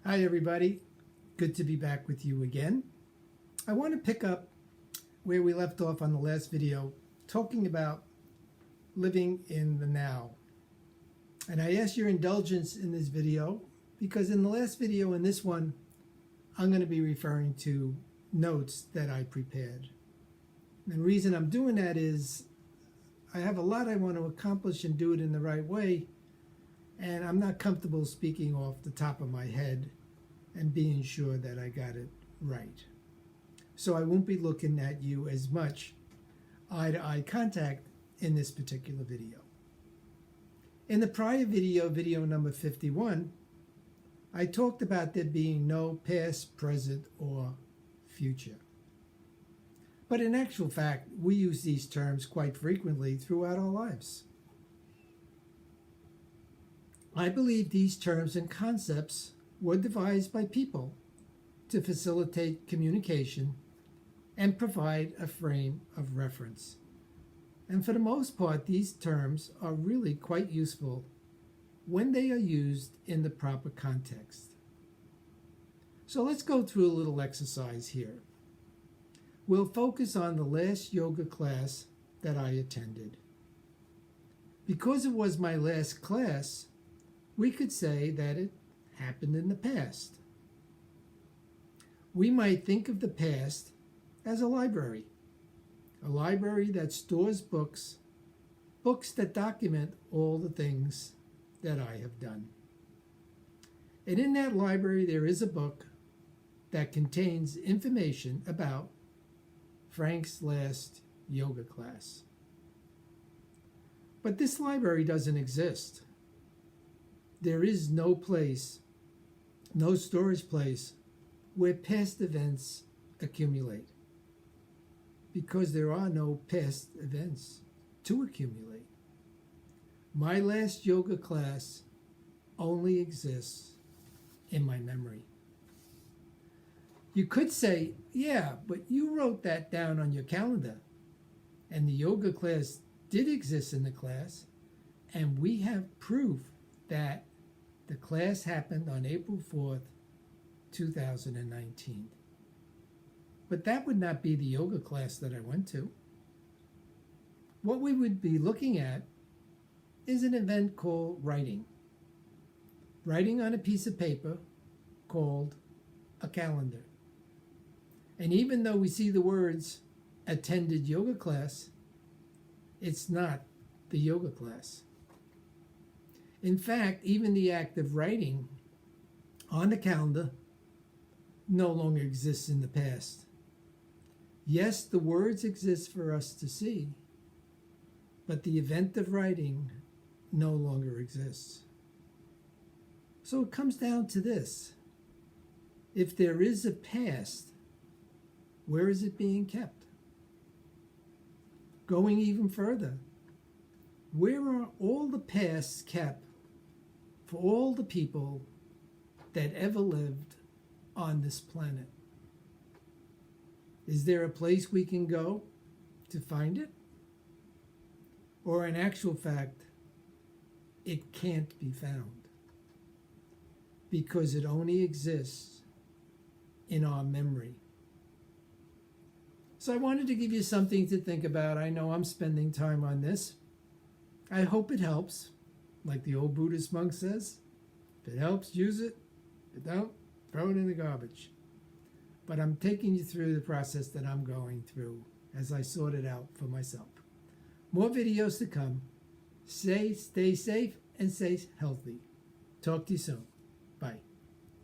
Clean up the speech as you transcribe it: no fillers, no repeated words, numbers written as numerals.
Hi everybody, good to be back with you again. I want to pick up where we left off on the last video, talking about living in the now. And I ask your indulgence in this video because in the last video and this one, I'm going to be referring to notes that I prepared. And the reason I'm doing that is I have a lot I want to accomplish and do it in the right way. And I'm not comfortable speaking off the top of my head and being sure that I got it right. So I won't be looking at you as much eye-to-eye contact in this particular video. In the prior video, video number 51, I talked about there being no past, present, or future. But in actual fact, we use these terms quite frequently throughout our lives. I believe these terms and concepts were devised by people to facilitate communication and provide a frame of reference. And for the most part, these terms are really quite useful when they are used in the proper context. So let's go through a little exercise here. We'll focus on the last yoga class that I attended. Because it was my last class, we could say that it happened in the past. We might think of the past as a library that stores books that document all the things that I have done. And in that library, there is a book that contains information about Frank's last yoga class. But this library doesn't exist. There is no place, no storage place where past events accumulate, because there are no past events to accumulate. My last yoga class only exists in my memory. You could say, yeah, but you wrote that down on your calendar, and the yoga class did exist in the class, and we have proof that the class happened on April 4th, 2019. But that would not be the yoga class that I went to. What we would be looking at is an event called writing. Writing on a piece of paper called a calendar. And even though we see the words attended yoga class, it's not the yoga class. In fact, even the act of writing on the calendar no longer exists in the past. Yes, the words exist for us to see, but the event of writing no longer exists. So it comes down to this. If there is a past, where is it being kept? Going even further, where are all the pasts kept for all the people that ever lived on this planet? Is there a place we can go to find it? Or in actual fact, it can't be found because it only exists in our memory. So I wanted to give you something to think about. I know I'm spending time on this. I hope it helps. Like the old Buddhist monk says, if it helps, use it. If it don't, throw it in the garbage. But I'm taking you through the process that I'm going through as I sort it out for myself. More videos to come. Stay safe and stay healthy. Talk to you soon. Bye.